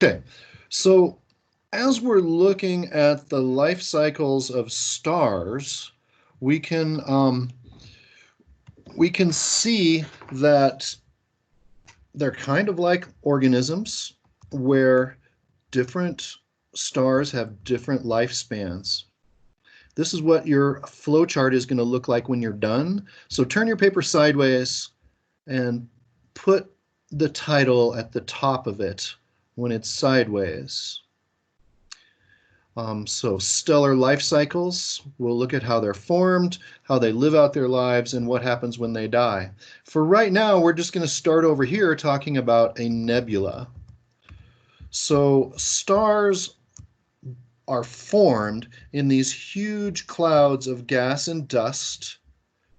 Okay, so as we're looking at the life cycles of stars, we can um, we can see that they're kind of like organisms where different stars have different lifespans. This is what your flow chart is going to look like when you're done. So turn your paper sideways and put the title at the top of it when it's sideways. So stellar life cycles, we'll look at how they're formed, how they live out their lives, and what happens when they die. For right now, we're just going to start over here talking about a nebula. So stars are formed in these huge clouds of gas and dust,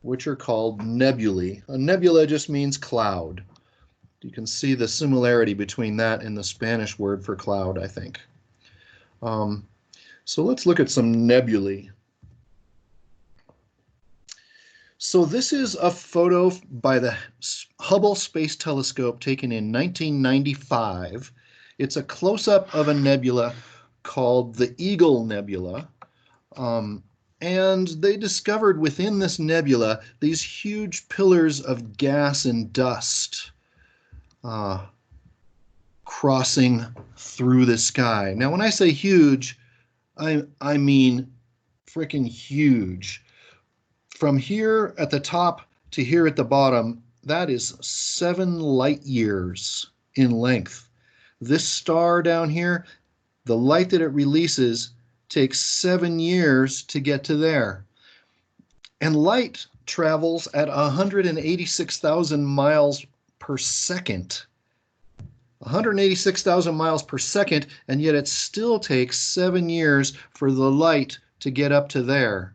which are called nebulae. A nebula just means cloud. You can see the similarity between that and the Spanish word for cloud, I think. So let's look at some nebulae. So this is a photo by the Hubble Space Telescope taken in 1995. It's a close-up of a nebula called the Eagle Nebula. And they discovered within this nebula these huge pillars of gas and dust crossing through the sky. Now, when I say huge, I mean freaking huge. From here at the top to here at the bottom, that is 7 light years in length. This star down here, the light that it releases takes 7 years to get to there. And light travels at 186,000 miles per second. 186,000 miles per second, and yet it still takes 7 years for the light to get up to there.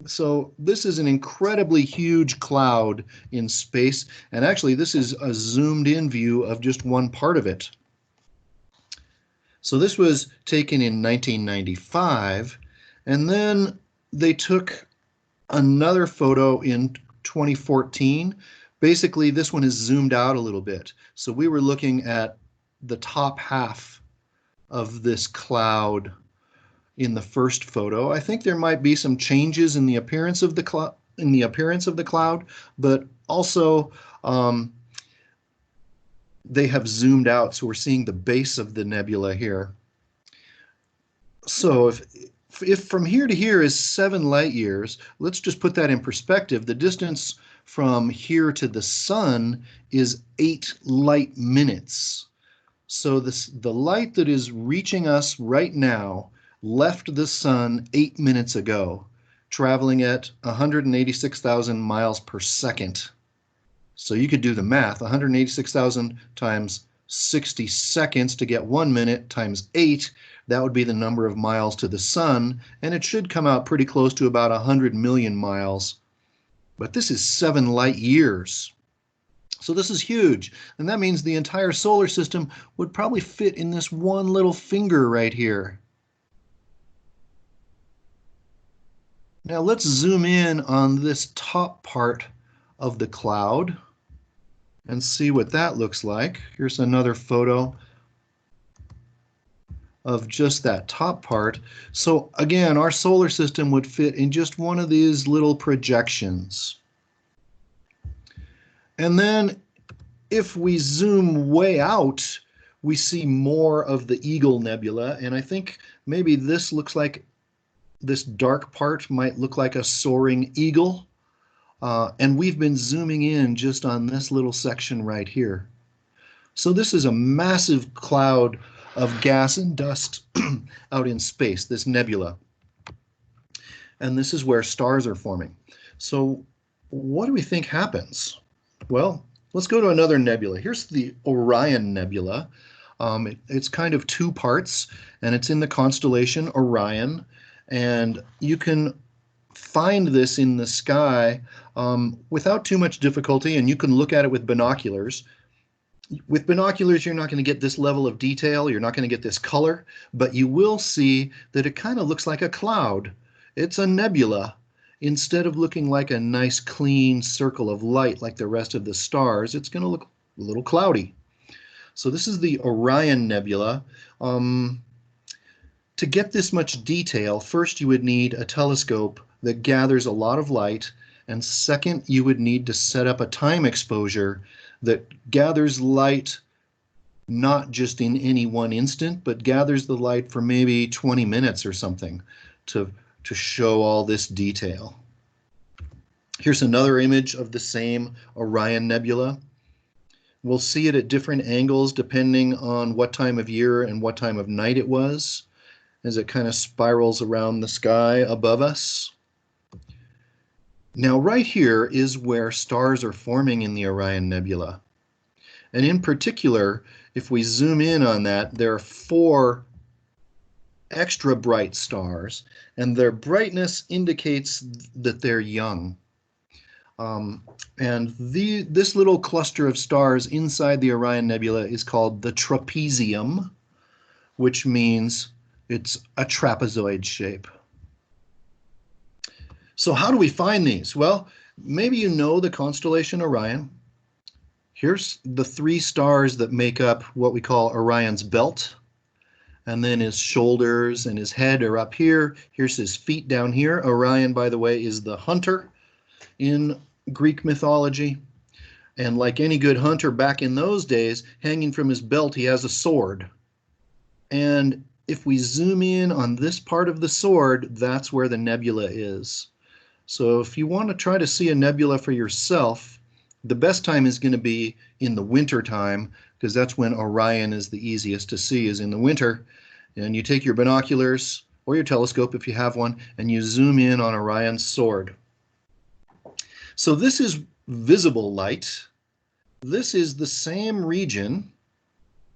So this is an incredibly huge cloud in space, and actually this is a zoomed in view of just one part of it. So this was taken in 1995, and then they took another photo in 2014. Basically, this one is zoomed out a little bit. So we were looking at the top half of this cloud in the first photo. I think there might be some changes in the appearance of the cloud, but also they have zoomed out, so we're seeing the base of the nebula here. So if from here to here is 7 light years, let's just put that in perspective. The distance from here to the sun is 8 light minutes. So the light that is reaching us right now left the sun 8 minutes ago, traveling at 186,000 miles per second. So you could do the math, 186,000 times 60 seconds to get 1 minute times 8, that would be the number of miles to the sun, and it should come out pretty close to about 100 million miles. But this is 7 light years. So this is huge, and that means the entire solar system would probably fit in this one little finger right here. Now let's zoom in on this top part of the cloud and see what that looks like. Here's another photo of just that top part. So again, our solar system would fit in just one of these little projections. And then if we zoom way out, we see more of the Eagle Nebula, and I think maybe this looks like, this dark part might look like a soaring eagle. And we've been zooming in just on this little section right here. So this is a massive cloud of gas and dust out in space, this nebula. And this is where stars are forming. So what do we think happens? Well, let's go to another nebula. Here's the Orion Nebula. It's kind of 2 parts, and it's in the constellation Orion. And you can find this in the sky without too much difficulty, and you can look at it with binoculars. With binoculars, you're not going to get this level of detail, you're not going to get this color, but you will see that it kind of looks like a cloud. It's a nebula. Instead of looking like a nice clean circle of light like the rest of the stars, it's going to look a little cloudy. So this is the Orion Nebula. To get this much detail, first you would need a telescope that gathers a lot of light, and second, you would need to set up a time exposure that gathers light not just in any one instant, but gathers the light for maybe 20 minutes or something to show all this detail. Here's another image of the same Orion Nebula. We'll see it at different angles depending on what time of year and what time of night it was, as it kind of spirals around the sky above us. Now right here is where stars are forming in the Orion Nebula. And in particular, if we zoom in on that, there are 4 extra bright stars, and their brightness indicates that they're young. This little cluster of stars inside the Orion Nebula is called the trapezium, which means it's a trapezoid shape. So how do we find these? Well, maybe you know the constellation Orion. Here's the 3 stars that make up what we call Orion's belt. And then his shoulders and his head are up here. Here's his feet down here. Orion, by the way, is the hunter in Greek mythology. And like any good hunter back in those days, hanging from his belt, he has a sword. And if we zoom in on this part of the sword, that's where the nebula is. So if you want to try to see a nebula for yourself, the best time is going to be in the winter time, because that's when Orion is the easiest to see, is in the winter. And you take your binoculars or your telescope if you have one, and you zoom in on Orion's sword. So this is visible light. This is the same region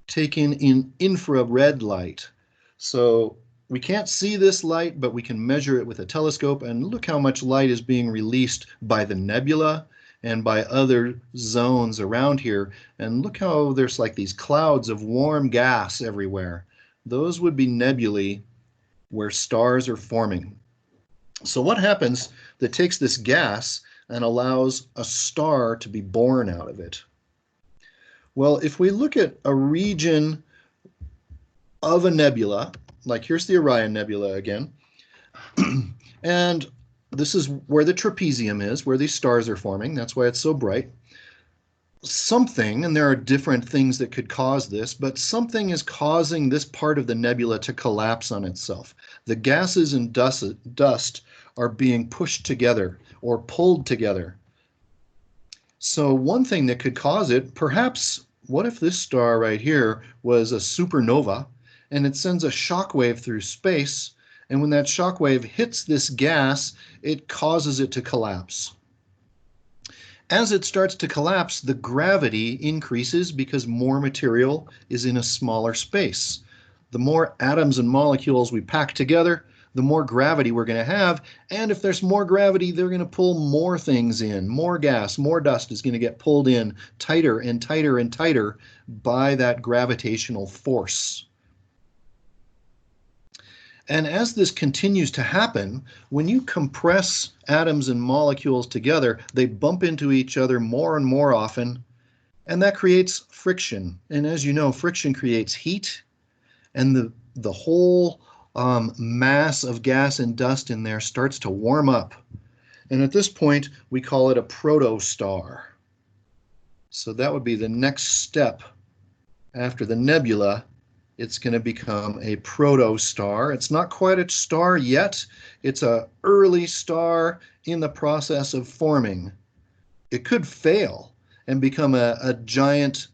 taken in infrared light. So we can't see this light, but we can measure it with a telescope, and look how much light is being released by the nebula and by other zones around here. And look how there's like these clouds of warm gas everywhere. Those would be nebulae where stars are forming. So what happens that takes this gas and allows a star to be born out of it? Well, if we look at a region of a nebula, like here's the Orion Nebula again, and this is where the trapezium is, where these stars are forming. That's why it's so bright. Something, and there are different things that could cause this, but something is causing this part of the nebula to collapse on itself. The gases and dust are being pushed together or pulled together. So one thing that could cause it, perhaps, what if this star right here was a supernova, and it sends a shock wave through space, and when that shock wave hits this gas, it causes it to collapse. As it starts to collapse, the gravity increases because more material is in a smaller space. The more atoms and molecules we pack together, the more gravity we're going to have, and if there's more gravity, they're going to pull more things in. More gas, more dust is going to get pulled in tighter and tighter and tighter by that gravitational force. And as this continues to happen, when you compress atoms and molecules together, they bump into each other more and more often, and that creates friction. And as you know, friction creates heat, and the whole mass of gas and dust in there starts to warm up. And at this point, we call it a protostar. So that would be the next step after the nebula. It's going to become a protostar. It's not quite a star yet. It's an early star in the process of forming. It could fail and become a giant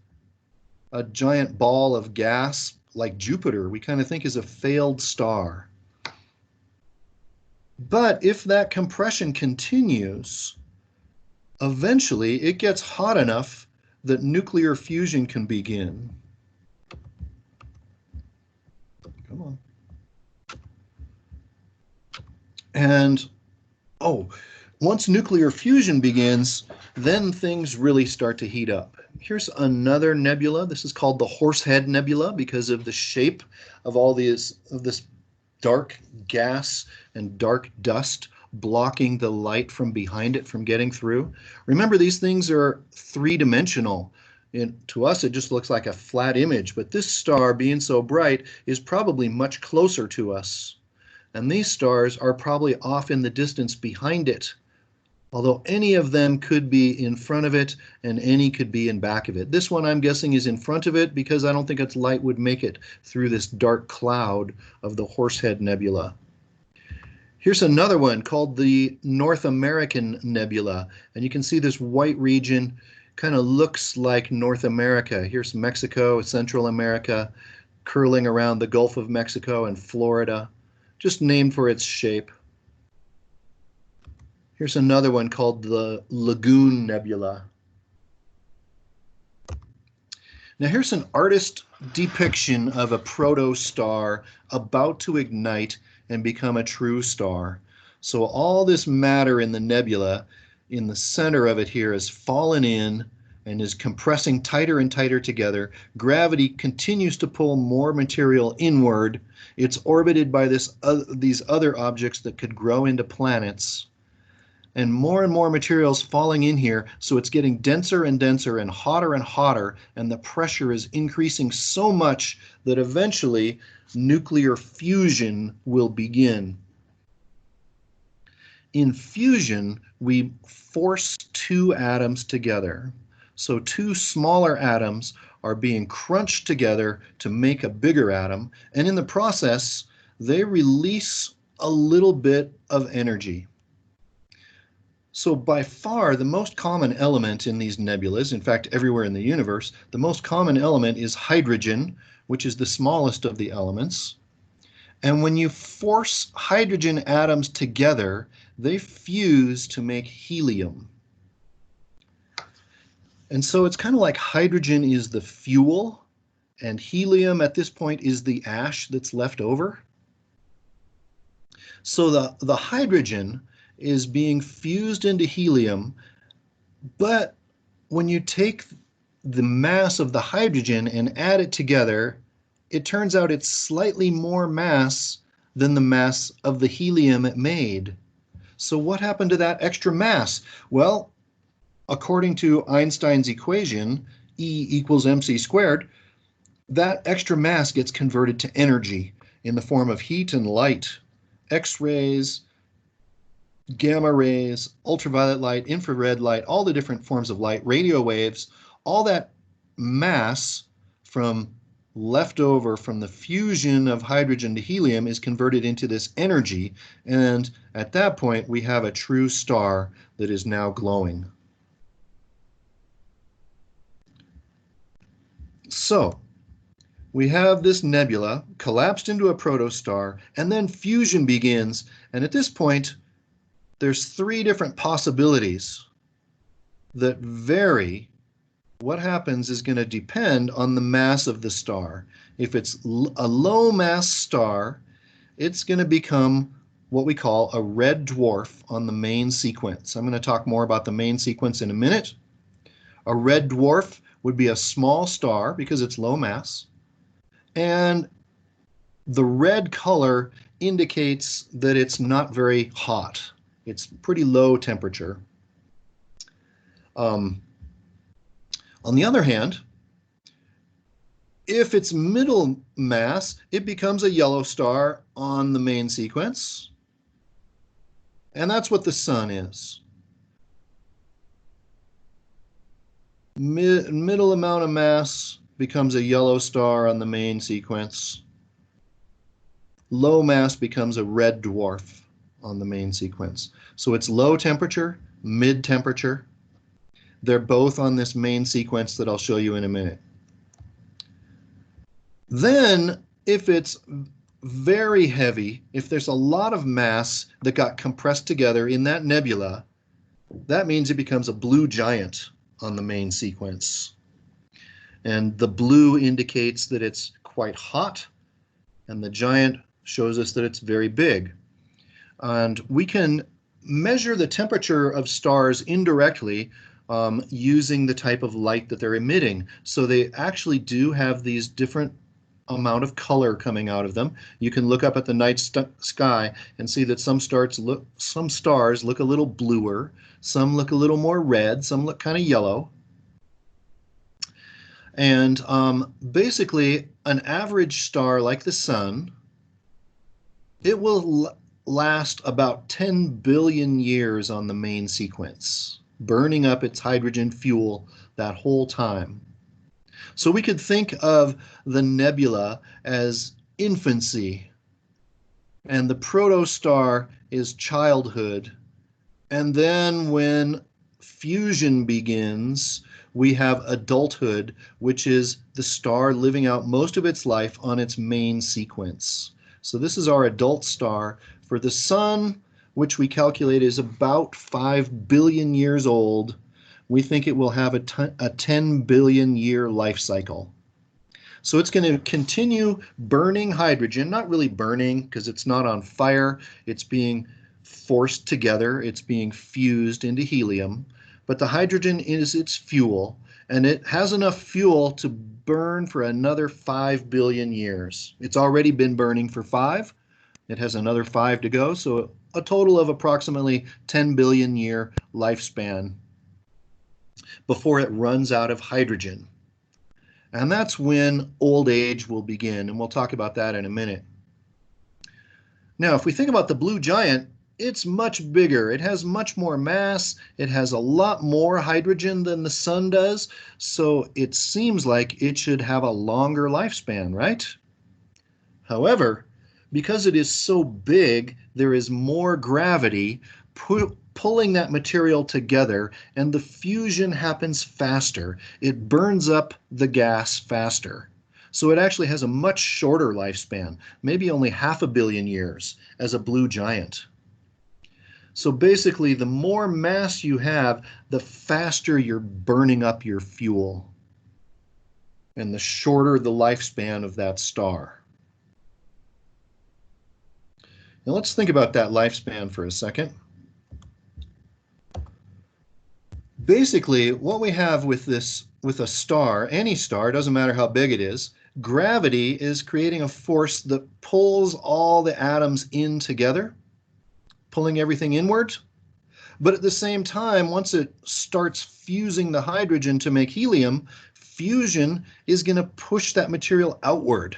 ball of gas like Jupiter. We kind of think is a failed star. But if that compression continues, eventually it gets hot enough that nuclear fusion can begin. Come on. And, once nuclear fusion begins, then things really start to heat up. Here's another nebula. This is called the Horsehead Nebula because of the shape of all this dark gas and dark dust blocking the light from behind it from getting through. Remember, these things are three-dimensional. To us, it just looks like a flat image, but this star, being so bright, is probably much closer to us. And these stars are probably off in the distance behind it, although any of them could be in front of it and any could be in back of it. This one, I'm guessing, is in front of it because I don't think its light would make it through this dark cloud of the Horsehead Nebula. Here's another one called the North American Nebula, and you can see this white region kind of looks like North America. Here's Mexico, Central America, curling around the Gulf of Mexico and Florida, just named for its shape. Here's another one called the Lagoon Nebula. Now here's an artist depiction of a protostar about to ignite and become a true star. So all this matter in the nebula, in the center of it here, has fallen in and is compressing tighter and tighter together. Gravity continues to pull more material inward. It's orbited by these other objects that could grow into planets. And more materials falling in here, so it's getting denser and denser and hotter, and the pressure is increasing so much that eventually nuclear fusion will begin. In fusion, we force two atoms together. So two smaller atoms are being crunched together to make a bigger atom, and in the process, they release a little bit of energy. So by far, the most common element in these nebulas, in fact, everywhere in the universe, the most common element is hydrogen, which is the smallest of the elements. And when you force hydrogen atoms together, they fuse to make helium. And so it's kind of like hydrogen is the fuel, and helium at this point is the ash that's left over. So the hydrogen is being fused into helium, but when you take the mass of the hydrogen and add it together, it turns out it's slightly more mass than the mass of the helium it made. So what happened to that extra mass? Well, according to Einstein's equation, E equals mc squared, that extra mass gets converted to energy in the form of heat and light, X-rays, gamma rays, ultraviolet light, infrared light, all the different forms of light, radio waves, all that mass from left over from the fusion of hydrogen to helium is converted into this energy, and at that point we have a true star that is now glowing. So we have this nebula collapsed into a protostar, and then fusion begins, and at this point there's three different possibilities that vary. What happens is going to depend on the mass of the star. If it's a low mass star, it's going to become what we call a red dwarf on the main sequence. I'm going to talk more about the main sequence in a minute. A red dwarf would be a small star because it's low mass, and the red color indicates that it's not very hot. It's pretty low temperature. On the other hand, if it's middle mass, it becomes a yellow star on the main sequence. And that's what the sun is. Middle amount of mass becomes a yellow star on the main sequence. Low mass becomes a red dwarf on the main sequence. So it's low temperature, mid temperature. They're both on this main sequence that I'll show you in a minute. Then, if it's very heavy, if there's a lot of mass that got compressed together in that nebula, that means it becomes a blue giant on the main sequence. And the blue indicates that it's quite hot, and the giant shows us that it's very big. And we can measure the temperature of stars indirectly using the type of light that they're emitting. So they actually do have these different amount of color coming out of them. You can look up at the night sky and see that some stars look a little bluer, some look a little more red, some look kind of yellow. And basically, an average star like the sun, it will last about 10 billion years on the main sequence, burning up its hydrogen fuel that whole time. So we could think of the nebula as infancy, and the protostar is childhood. And then when fusion begins, we have adulthood, which is the star living out most of its life on its main sequence. So this is our adult star. For the sun, which we calculate is about 5 billion years old, we think it will have a 10 billion year life cycle. So it's going to continue burning hydrogen, not really burning because it's not on fire, it's being forced together, it's being fused into helium, but the hydrogen is its fuel, and it has enough fuel to burn for another 5 billion years. It's already been burning for 5, it has another 5 to go, so a total of approximately 10 billion year lifespan before it runs out of hydrogen. And that's when old age will begin, and we'll talk about that in a minute. Now, if we think about the blue giant, it's much bigger. It has much more mass. It has a lot more hydrogen than the sun does, so it seems like it should have a longer lifespan, right? However, because it is so big, there is more gravity pulling that material together, and the fusion happens faster. It burns up the gas faster. So it actually has a much shorter lifespan, maybe only 500 million years as a blue giant. So basically, the more mass you have, the faster you're burning up your fuel, and the shorter the lifespan of that star. Now let's think about that lifespan for a second. Basically, what we have with a star, any star, doesn't matter how big it is, gravity is creating a force that pulls all the atoms in together, pulling everything inward. But at the same time, once it starts fusing the hydrogen to make helium, fusion is going to push that material outward.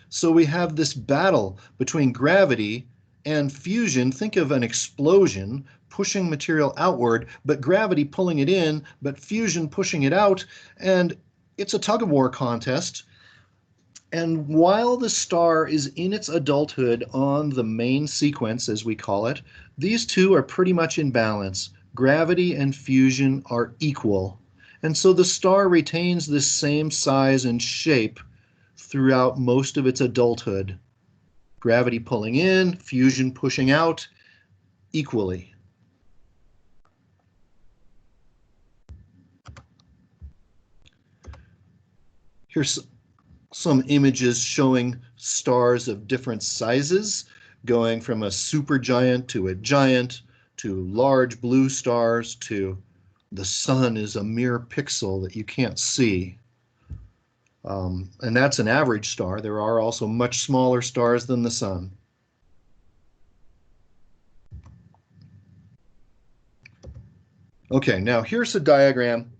So we have this battle between gravity and fusion. Think of an explosion pushing material outward, but gravity pulling it in, but fusion pushing it out, and it's a tug-of-war contest. And while the star is in its adulthood on the main sequence, as we call it, these two are pretty much in balance. Gravity and fusion are equal. And so the star retains this same size and shape throughout most of its adulthood. Gravity pulling in, fusion pushing out equally. Here's some images showing stars of different sizes, going from a supergiant to a giant, to large blue stars, to the sun is a mere pixel that you can't see. And that's an average star. There are also much smaller stars than the sun. Okay, now here's a diagram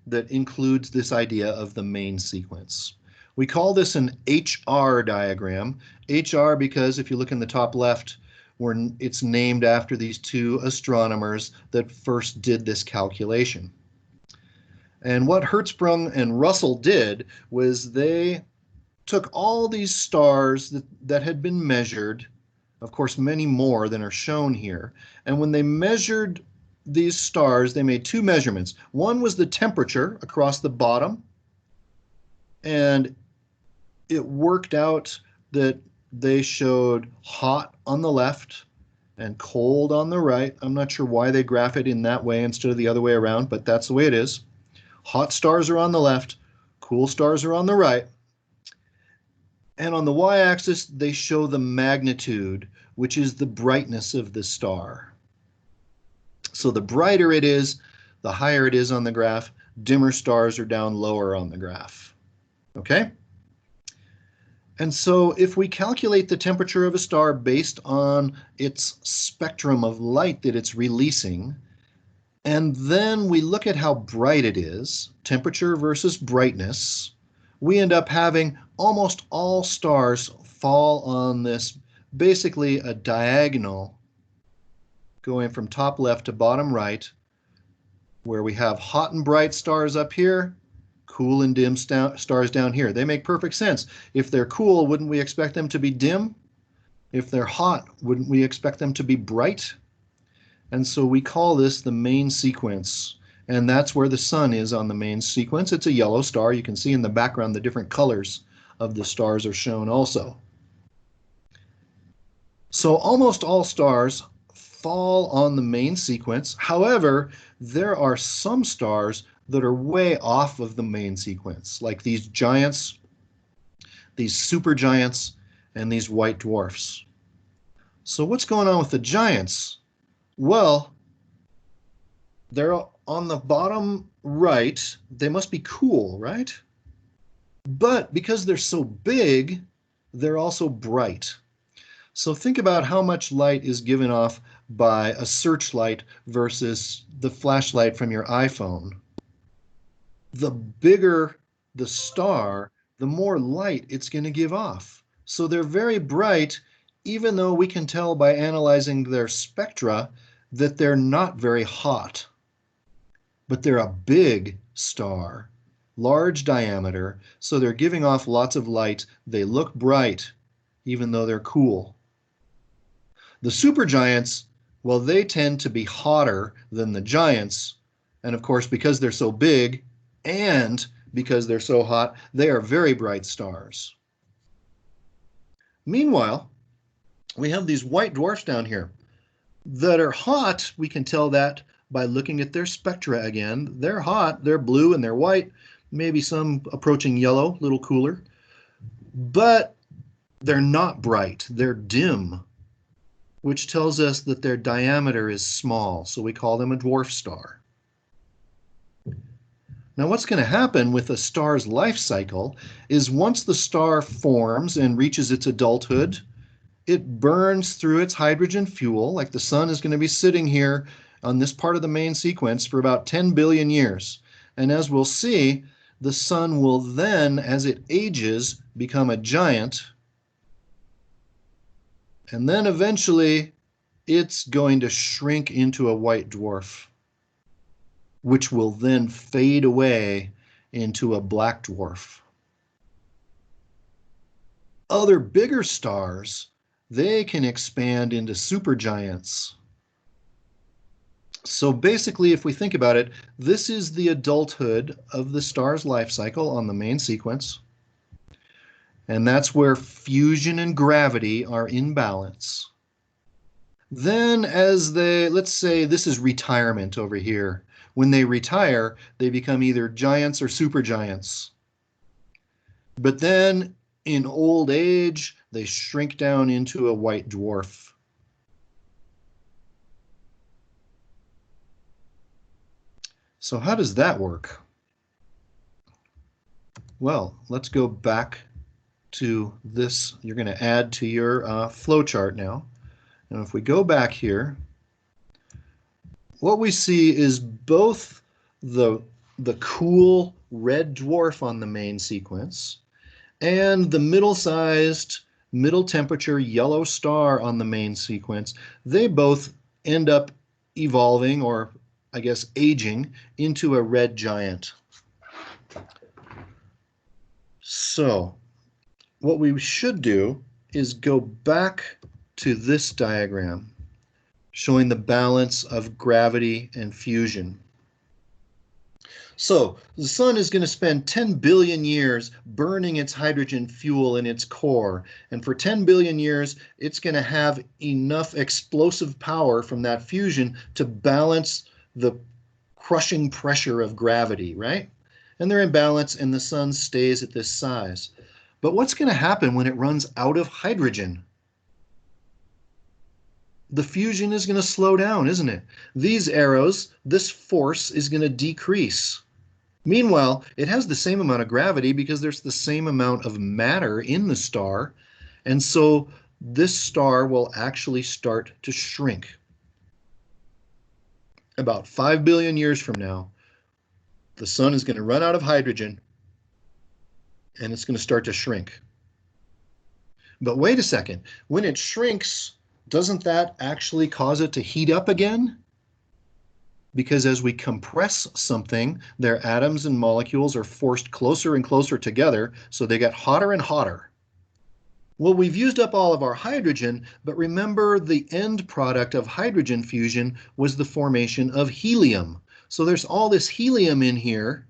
that includes this idea of the main sequence. We call this an HR diagram. HR because if you look in the top left, it's named after these two astronomers that first did this calculation. And what Hertzsprung and Russell did was they took all these stars that had been measured, of course many more than are shown here, and when they measured these stars, they made two measurements. One was the temperature across the bottom, and it worked out that they showed hot on the left and cold on the right. I'm not sure why they graph it in that way instead of the other way around, but that's the way it is. Hot stars are on the left, cool stars are on the right. And on the y-axis, they show the magnitude, which is the brightness of the star. So the brighter it is, the higher it is on the graph. Dimmer stars are down lower on the graph. Okay? And so if we calculate the temperature of a star based on its spectrum of light that it's releasing, And then we look at how bright it is, temperature versus brightness. We end up having almost all stars fall on this, basically a diagonal going from top left to bottom right, where we have hot and bright stars up here, cool and dim stars down here. They make perfect sense. If they're cool, wouldn't we expect them to be dim? If they're hot, wouldn't we expect them to be bright? And so we call this the main sequence. And that's where the sun is on the main sequence. It's a yellow star. You can see in the background the different colors of the stars are shown also. So almost all stars fall on the main sequence. However, there are some stars that are way off of the main sequence, like these giants, these supergiants, and these white dwarfs. So what's going on with the giants? Well, they're on the bottom right. They must be cool, right? But because they're so big, they're also bright. So think about how much light is given off by a searchlight versus the flashlight from your iPhone. The bigger the star, the more light it's going to give off. So they're very bright, even though we can tell by analyzing their spectra that they're not very hot. But they're a big star, large diameter, so they're giving off lots of light. They look bright, even though they're cool. The supergiants, well, they tend to be hotter than the giants. And of course, because they're so big and because they're so hot, they are very bright stars. Meanwhile, we have these white dwarfs down here that are hot. We can tell that by looking at their spectra again. They're hot, they're blue and they're white, maybe some approaching yellow, a little cooler. But they're not bright, they're dim, which tells us that their diameter is small, so we call them a dwarf star. Now what's going to happen with a star's life cycle is once the star forms and reaches its adulthood, it burns through its hydrogen fuel, like the sun is going to be sitting here on this part of the main sequence for about 10 billion years. And as we'll see, the sun will then, as it ages, become a giant. And then eventually it's going to shrink into a white dwarf, which will then fade away into a black dwarf. Other bigger stars, they can expand into supergiants. So basically, if we think about it, this is the adulthood of the star's life cycle on the main sequence. And that's where fusion and gravity are in balance. Then as they, let's say this is retirement over here. When they retire, they become either giants or supergiants. But then in old age, they shrink down into a white dwarf. So how does that work? Well, let's go back to this. You're going to add to your flow chart now. And if we go back here, what we see is both the cool red dwarf on the main sequence and the middle-sized, middle-temperature yellow star on the main sequence. They both end up evolving, or I guess aging, into a red giant. So what we should do is go back to this diagram showing the balance of gravity and fusion. So the sun is going to spend 10 billion years burning its hydrogen fuel in its core. And for 10 billion years, it's going to have enough explosive power from that fusion to balance the crushing pressure of gravity, right? And they're in balance and the sun stays at this size. But what's going to happen when it runs out of hydrogen? The fusion is going to slow down, isn't it? These arrows, this force is going to decrease. Meanwhile, it has the same amount of gravity because there's the same amount of matter in the star. And so this star will actually start to shrink. About 5 billion years from now, the sun is going to run out of hydrogen and it's going to start to shrink. But wait a second, when it shrinks, doesn't that actually cause it to heat up again? Because as we compress something, their atoms and molecules are forced closer and closer together, so they get hotter and hotter. Well, we've used up all of our hydrogen, but remember the end product of hydrogen fusion was the formation of helium. So there's all this helium in here,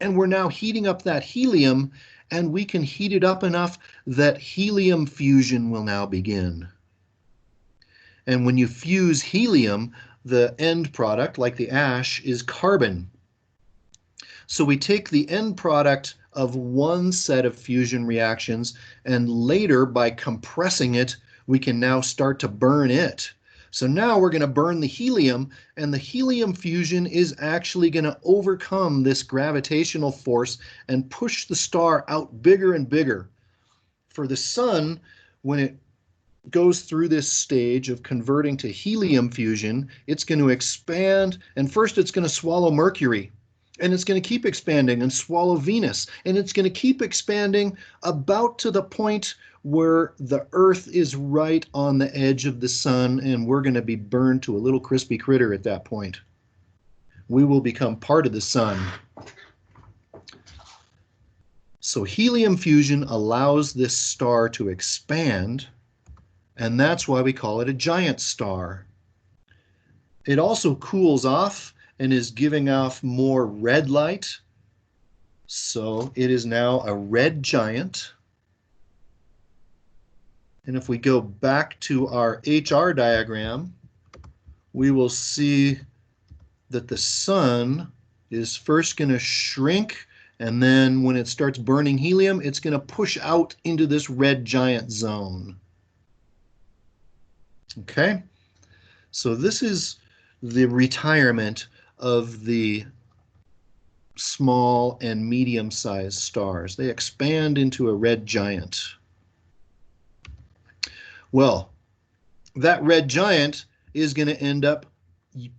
and we're now heating up that helium, and we can heat it up enough that helium fusion will now begin. And when you fuse helium, the end product, like the ash, is carbon. So we take the end product of one set of fusion reactions, and later, by compressing it, we can now start to burn it. So now we're going to burn the helium, and the helium fusion is actually going to overcome this gravitational force and push the star out bigger and bigger. For the sun, when it goes through this stage of converting to helium fusion, it's going to expand, and first it's going to swallow Mercury, and it's going to keep expanding and swallow Venus, and it's going to keep expanding about to the point where the Earth is right on the edge of the sun, and we're going to be burned to a little crispy critter at that point. We will become part of the sun. So helium fusion allows this star to expand, and that's why we call it a giant star. It also cools off and is giving off more red light. So it is now a red giant. And if we go back to our HR diagram, we will see that the sun is first going to shrink, and then when it starts burning helium, it's going to push out into this red giant zone. Okay, so this is the retirement of the small and medium-sized stars. They expand into a red giant. Well, that red giant is going to end up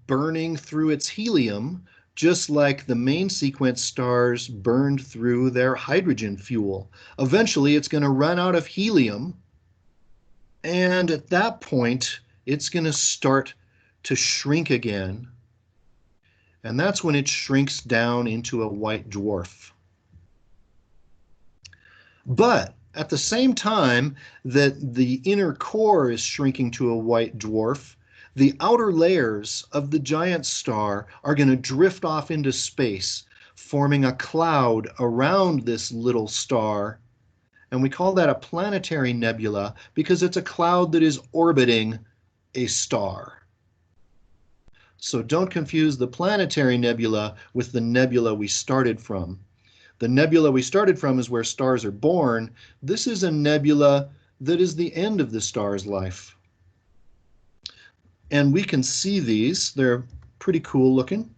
burning through its helium, just like the main sequence stars burned through their hydrogen fuel. Eventually, it's going to run out of helium, and at that point, it's going to start to shrink again. And that's when it shrinks down into a white dwarf. But at the same time that the inner core is shrinking to a white dwarf, the outer layers of the giant star are going to drift off into space, forming a cloud around this little star. And we call that a planetary nebula because it's a cloud that is orbiting a star. So don't confuse the planetary nebula with the nebula we started from. The nebula we started from is where stars are born. This is a nebula that is the end of the star's life. And we can see these. They're pretty cool looking.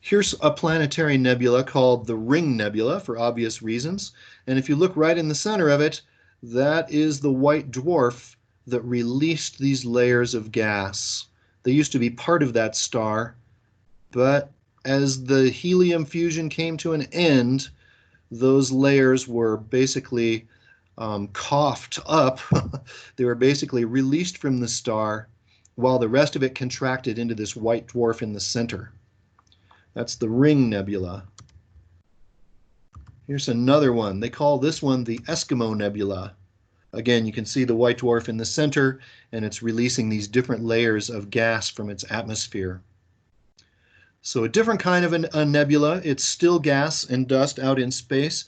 Here's a planetary nebula called the Ring Nebula for obvious reasons. And if you look right in the center of it, that is the white dwarf that released these layers of gas. They used to be part of that star, but as the helium fusion came to an end, those layers were basically coughed up. They were basically released from the star, while the rest of it contracted into this white dwarf in the center. That's the Ring Nebula. Here's another one. They call this one the Eskimo Nebula. Again, you can see the white dwarf in the center, and it's releasing these different layers of gas from its atmosphere. So a different kind of a nebula. It's still gas and dust out in space,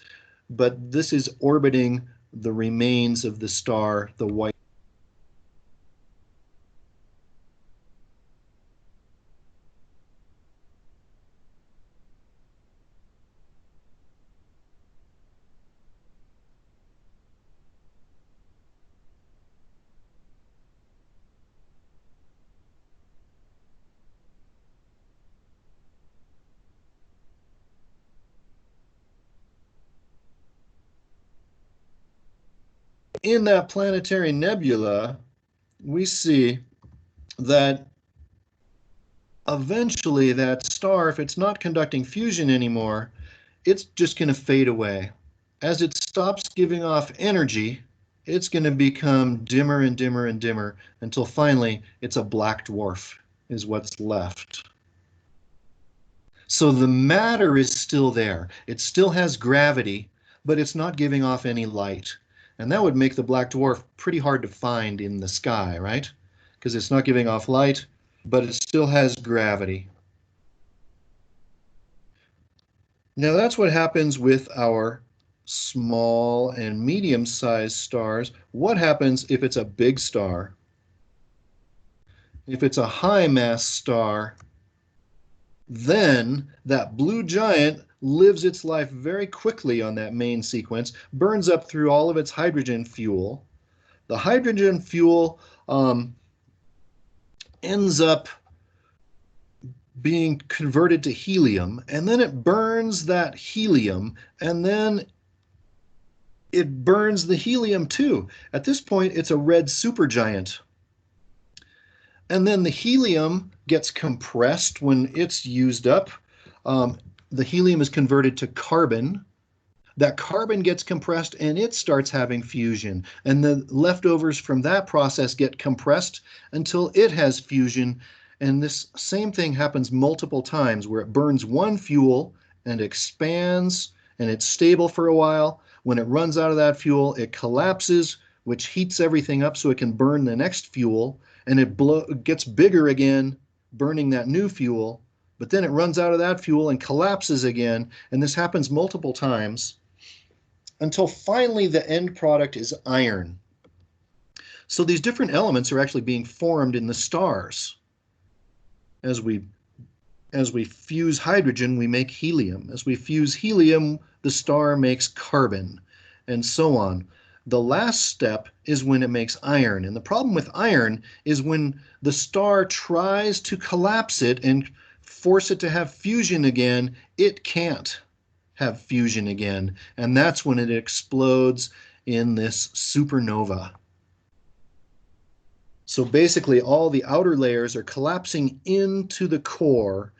but this is orbiting the remains of the star, the white. In that planetary nebula, we see that eventually that star, if it's not conducting fusion anymore, it's just going to fade away. As it stops giving off energy, it's going to become dimmer and dimmer and dimmer until finally it's a black dwarf is what's left. So the matter is still there. It still has gravity, but it's not giving off any light. And that would make the black dwarf pretty hard to find in the sky, right? Because it's not giving off light, but it still has gravity. Now that's what happens with our small and medium-sized stars. What happens if it's a big star? If it's a high mass star, then that blue giant lives its life very quickly on that main sequence, burns up through all of its hydrogen fuel. The hydrogen fuel ends up being converted to helium, and then it burns that helium, and then it burns the helium too. At this point, it's a red supergiant. And then the helium gets compressed when it's used up. The helium is converted to carbon. That carbon gets compressed and it starts having fusion. And the leftovers from that process get compressed until it has fusion. And this same thing happens multiple times where it burns one fuel and expands and it's stable for a while. When it runs out of that fuel, it collapses, which heats everything up so it can burn the next fuel. And it gets bigger again, burning that new fuel. But then it runs out of that fuel and collapses again. And this happens multiple times until finally the end product is iron. So these different elements are actually being formed in the stars. As we fuse hydrogen, we make helium. As we fuse helium, the star makes carbon, and so on. The last step is when it makes iron. And the problem with iron is when the star tries to collapse it and force it to have fusion again, it can't have fusion again. And that's when it explodes in this supernova. So basically, all the outer layers are collapsing into the core.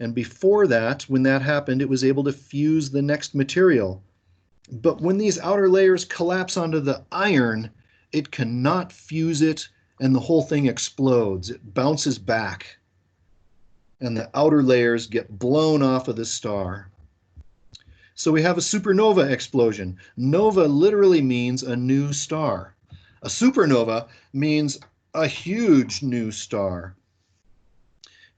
And before that, when that happened, it was able to fuse the next material. But when these outer layers collapse onto the iron, it cannot fuse it, and the whole thing explodes. It bounces back, and the outer layers get blown off of the star. So we have a supernova explosion. Nova literally means a new star. A supernova means a huge new star.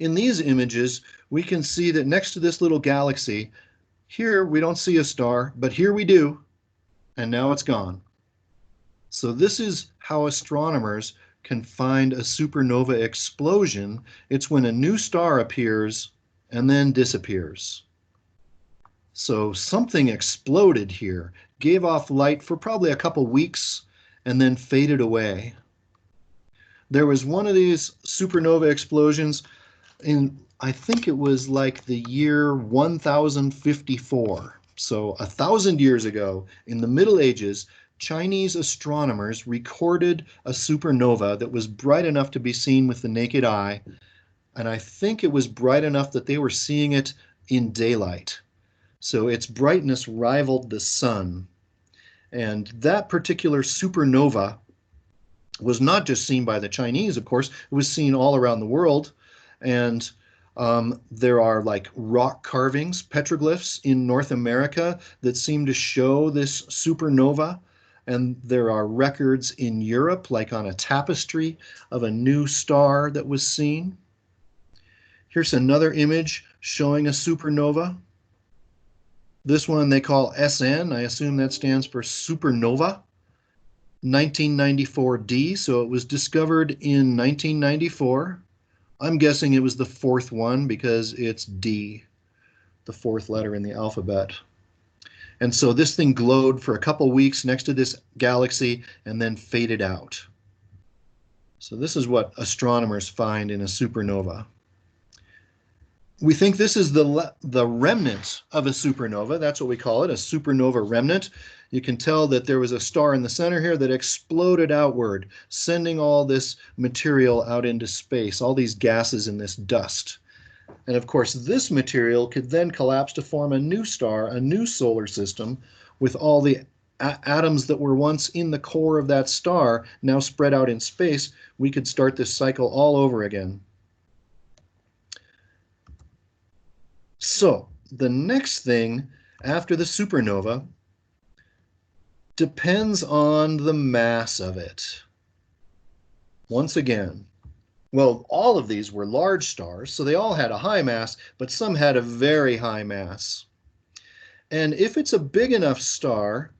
In these images, we can see that next to this little galaxy, here we don't see a star, but here we do, and now it's gone. So this is how astronomers can find a supernova explosion. It's when a new star appears and then disappears. So something exploded here, gave off light for probably a couple weeks, and then faded away. There was one of these supernova explosions in, I think it was like the year 1054. So 1,000 years ago, in the Middle Ages, Chinese astronomers recorded a supernova that was bright enough to be seen with the naked eye. And I think it was bright enough that they were seeing it in daylight. So its brightness rivaled the sun. And that particular supernova was not just seen by the Chinese, of course, it was seen all around the world. And there are like rock carvings, petroglyphs in North America that seem to show this supernova. And there are records in Europe, like on a tapestry of a new star that was seen. Here's another image showing a supernova. This one they call SN. I assume that stands for supernova. 1994D, so it was discovered in 1994. I'm guessing it was the fourth one because it's D, the fourth letter in the alphabet. And so this thing glowed for a couple weeks next to this galaxy and then faded out. So this is what astronomers find in a supernova. We think this is the remnant of a supernova. That's what we call it, a supernova remnant. You can tell that there was a star in the center here that exploded outward, sending all this material out into space, all these gases and this dust. And of course, this material could then collapse to form a new star, a new solar system, with all the atoms that were once in the core of that star now spread out in space. We could start this cycle all over again. So the next thing after the supernova depends on the mass of it. Once again, well, all of these were large stars, so they all had a high mass, but some had a very high mass. And if it's a big enough star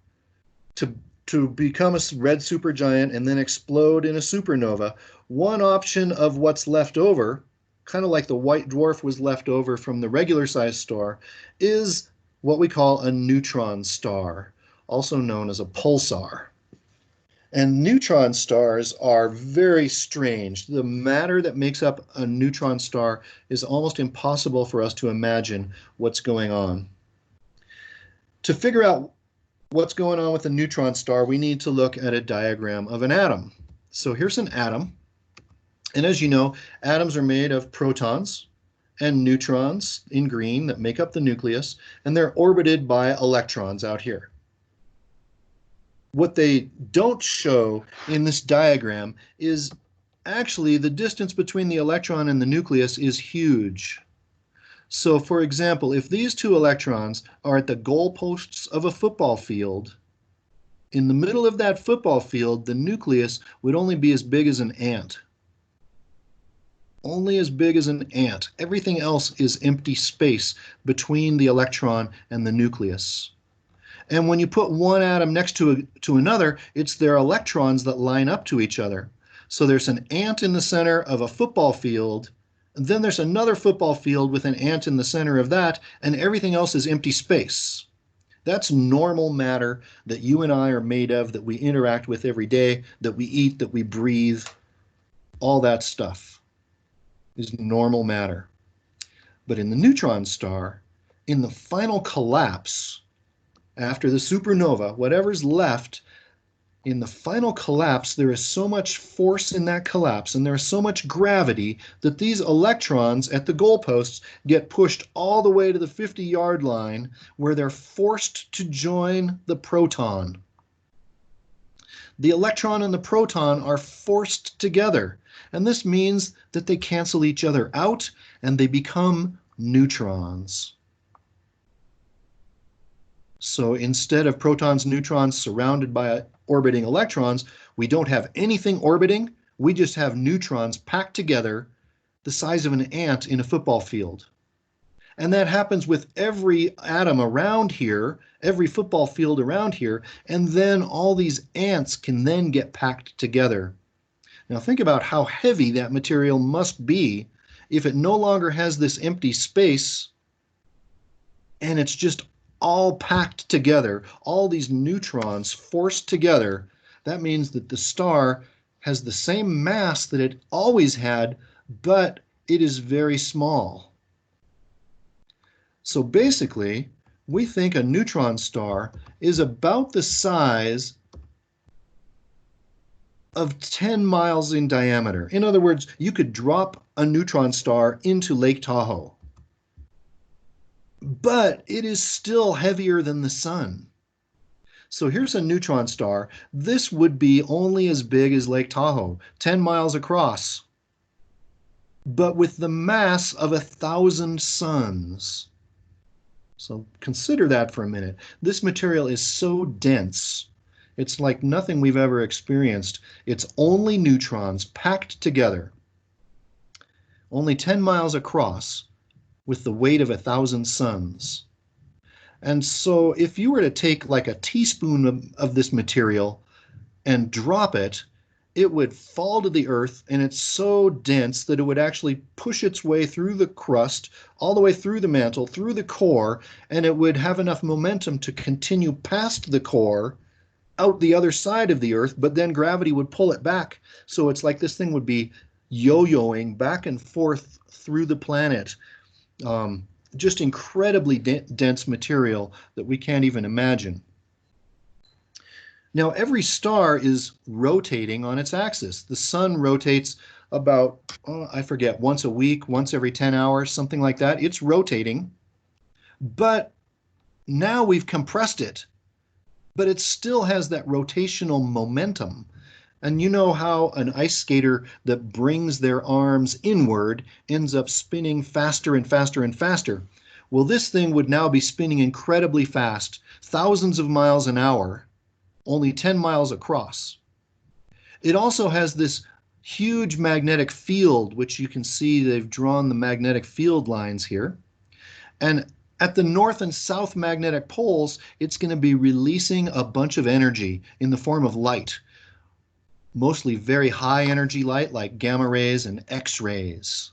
to become a red supergiant and then explode in a supernova, one option of what's left over, kind of like the white dwarf was left over from the regular sized star, is what we call a neutron star, also known as a pulsar. And neutron stars are very strange. The matter that makes up a neutron star is almost impossible for us to imagine what's going on. To figure out what's going on with a neutron star, we need to look at a diagram of an atom. So here's an atom. And as you know, atoms are made of protons and neutrons in green that make up the nucleus, and they're orbited by electrons out here. What they don't show in this diagram is actually the distance between the electron and the nucleus is huge. So for example, if these two electrons are at the goalposts of a football field, in the middle of that football field, the nucleus would only be as big as an ant. Only as big as an ant. Everything else is empty space between the electron and the nucleus. And when you put one atom next to another, it's their electrons that line up to each other. So there's an ant in the center of a football field, and then there's another football field with an ant in the center of that, and everything else is empty space. That's normal matter that you and I are made of, that we interact with every day, that we eat, that we breathe. All that stuff is normal matter. But in the neutron star, in the final collapse, after the supernova, whatever's left, in the final collapse, there is so much force in that collapse and there is so much gravity that these electrons at the goalposts get pushed all the way to the 50-yard line where they're forced to join the proton. The electron and the proton are forced together, and this means that they cancel each other out and they become neutrons. So instead of protons, neutrons surrounded by orbiting electrons, we don't have anything orbiting. We just have neutrons packed together the size of an ant in a football field. And that happens with every atom around here, every football field around here, and then all these ants can then get packed together. Now think about how heavy that material must be if it no longer has this empty space and it's just all packed together, all these neutrons forced together. That means that the star has the same mass that it always had, but it is very small. So basically, we think a neutron star is about the size of 10 miles in diameter. In other words, you could drop a neutron star into Lake Tahoe. But it is still heavier than the sun. So here's a neutron star. This would be only as big as Lake Tahoe, 10 miles across, but with the mass of 1,000 suns. So consider that for a minute. This material is so dense. It's like nothing we've ever experienced. It's only neutrons packed together, only 10 miles across, with the weight of 1,000 suns. And so if you were to take like a teaspoon of this material and drop it, it would fall to the earth, and it's so dense that it would actually push its way through the crust, all the way through the mantle, through the core, and it would have enough momentum to continue past the core, out the other side of the earth, but then gravity would pull it back. So it's like this thing would be yo-yoing back and forth through the planet. Just incredibly dense material that we can't even imagine. Now, every star is rotating on its axis. The sun rotates about, I forget, once a week, once every 10 hours, something like that. It's rotating, but now we've compressed it, but it still has that rotational momentum. And you know how an ice skater that brings their arms inward ends up spinning faster and faster and faster. Well, this thing would now be spinning incredibly fast, thousands of miles an hour, only 10 miles across. It also has this huge magnetic field, which you can see they've drawn the magnetic field lines here. And at the north and south magnetic poles, it's going to be releasing a bunch of energy in the form of light, mostly very high energy light like gamma rays and X-rays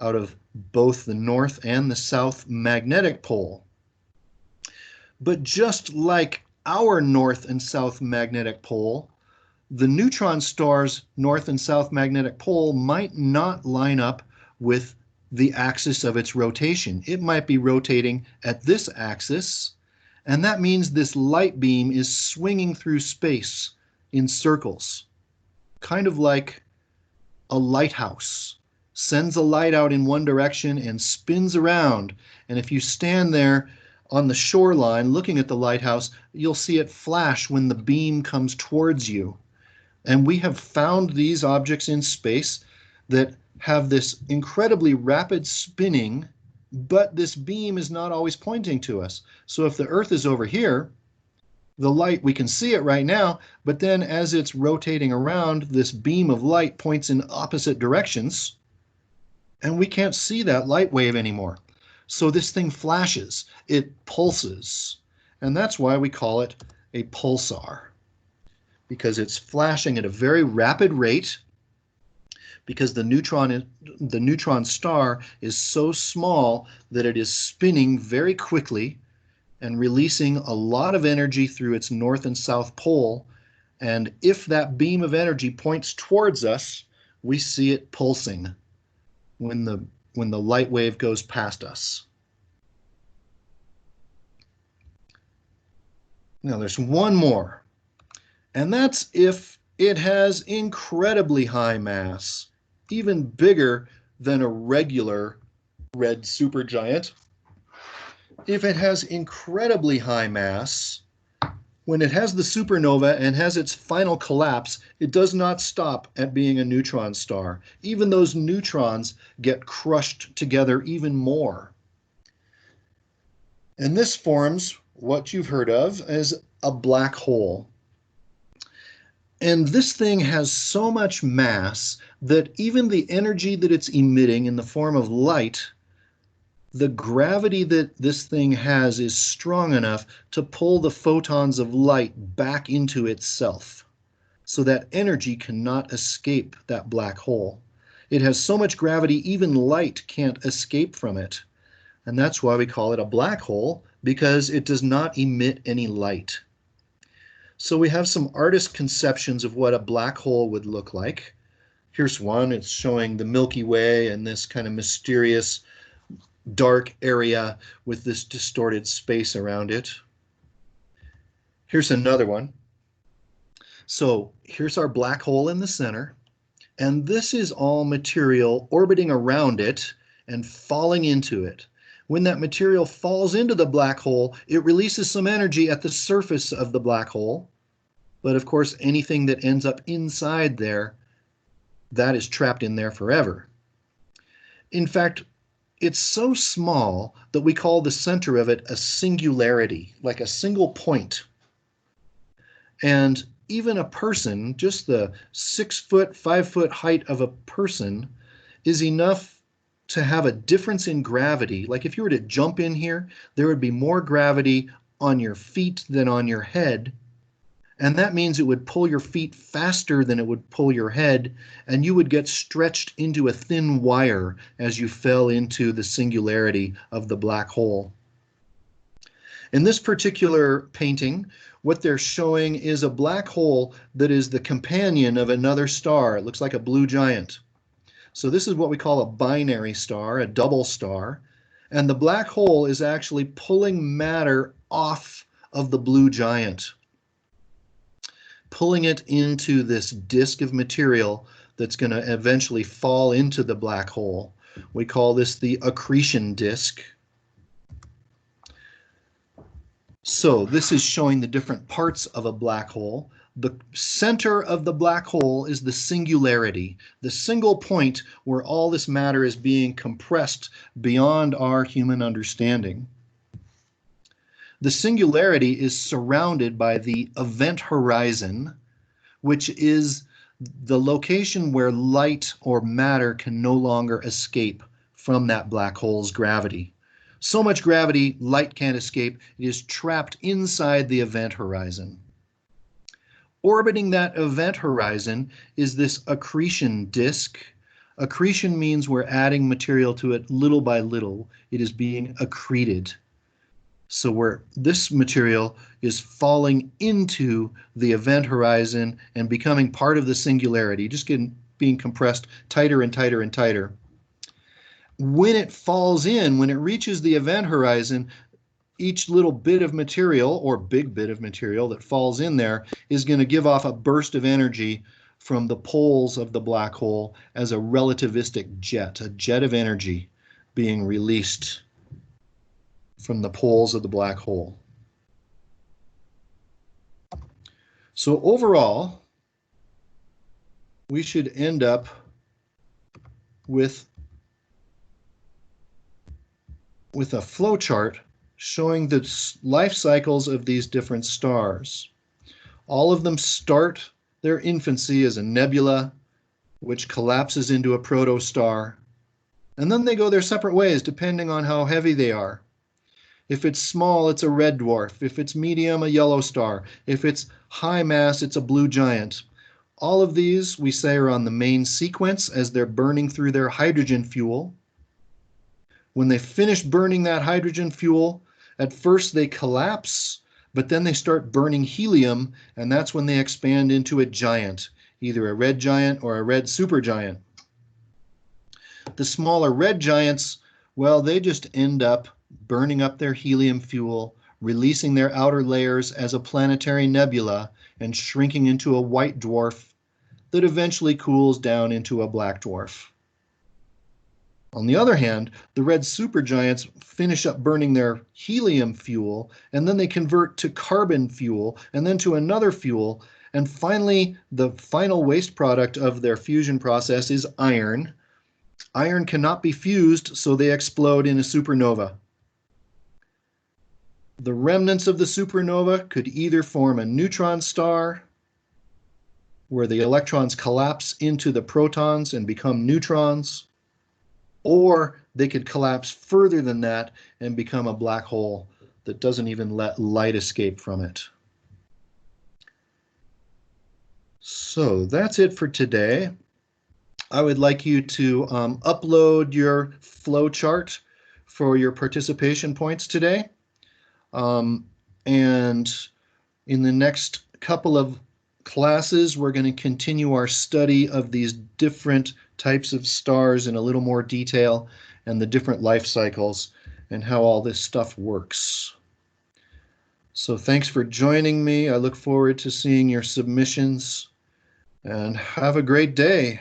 out of both the north and the south magnetic pole. But just like our north and south magnetic pole, the neutron star's north and south magnetic pole might not line up with the axis of its rotation. It might be rotating at this axis, and that means this light beam is swinging through space in circles, kind of like a lighthouse. Sends a light out in one direction and spins around. And if you stand there on the shoreline looking at the lighthouse, you'll see it flash when the beam comes towards you. And we have found these objects in space that have this incredibly rapid spinning, but this beam is not always pointing to us. So if the Earth is over here, the light, we can see it right now, but then as it's rotating around, this beam of light points in opposite directions, and we can't see that light wave anymore. So this thing flashes, it pulses, and that's why we call it a pulsar, because it's flashing at a very rapid rate, because the neutron star is so small that it is spinning very quickly and releasing a lot of energy through its north and south pole. And if that beam of energy points towards us, we see it pulsing when the light wave goes past us. Now there's one more, and that's if it has incredibly high mass, even bigger than a regular red supergiant. If it has incredibly high mass, when it has the supernova and has its final collapse, it does not stop at being a neutron star. Even those neutrons get crushed together even more. And this forms what you've heard of as a black hole. And this thing has so much mass that even the energy that it's emitting in the form of light, the gravity that this thing has is strong enough to pull the photons of light back into itself. So that energy cannot escape that black hole. It has so much gravity, even light can't escape from it. And that's why we call it a black hole, because it does not emit any light. So we have some artist conceptions of what a black hole would look like. Here's one. It's showing the Milky Way and this kind of mysterious dark area with this distorted space around it. Here's another one. So here's our black hole in the center, and this is all material orbiting around it and falling into it. When that material falls into the black hole, it releases some energy at the surface of the black hole. But of course, anything that ends up inside there, that is trapped in there forever. In fact, it's so small that we call the center of it a singularity, like a single point. And even a person, just the 6 foot, 5 foot height of a person, is enough to have a difference in gravity. Like if you were to jump in here, there would be more gravity on your feet than on your head. And that means it would pull your feet faster than it would pull your head, and you would get stretched into a thin wire as you fell into the singularity of the black hole. In this particular painting, what they're showing is a black hole that is the companion of another star. It looks like a blue giant. So this is what we call a binary star, a double star. And the black hole is actually pulling matter off of the blue giant, pulling it into this disk of material that's going to eventually fall into the black hole. We call this the accretion disk. So this is showing the different parts of a black hole. The center of the black hole is the singularity, the single point where all this matter is being compressed beyond our human understanding. The singularity is surrounded by the event horizon, which is the location where light or matter can no longer escape from that black hole's gravity. So much gravity, light can't escape. It is trapped inside the event horizon. Orbiting that event horizon is this accretion disk. Accretion means we're adding material to it little by little. It is being accreted. So this material is falling into the event horizon and becoming part of the singularity, just being compressed tighter and tighter and tighter. When it falls in, when it reaches the event horizon, each little bit of material or big bit of material that falls in there is going to give off a burst of energy from the poles of the black hole as a relativistic jet, a jet of energy being released from the poles of the black hole. So overall, we should end up with a flow chart showing the life cycles of these different stars. All of them start their infancy as a nebula, which collapses into a protostar, and then they go their separate ways depending on how heavy they are. If it's small, it's a red dwarf. If it's medium, a yellow star. If it's high mass, it's a blue giant. All of these, we say, are on the main sequence as they're burning through their hydrogen fuel. When they finish burning that hydrogen fuel, at first they collapse, but then they start burning helium, and that's when they expand into a giant, either a red giant or a red supergiant. The smaller red giants, well, they just end up burning up their helium fuel, releasing their outer layers as a planetary nebula, and shrinking into a white dwarf that eventually cools down into a black dwarf. On the other hand, the red supergiants finish up burning their helium fuel, and then they convert to carbon fuel, and then to another fuel, and finally, the final waste product of their fusion process is iron. Iron cannot be fused, so they explode in a supernova. The remnants of the supernova could either form a neutron star, where the electrons collapse into the protons and become neutrons, or they could collapse further than that and become a black hole that doesn't even let light escape from it. So that's it for today. I would like you to upload your flow chart for your participation points today. And in the next couple of classes, we're going to continue our study of these different types of stars in a little more detail and the different life cycles and how all this stuff works. So thanks for joining me. I look forward to seeing your submissions, and have a great day.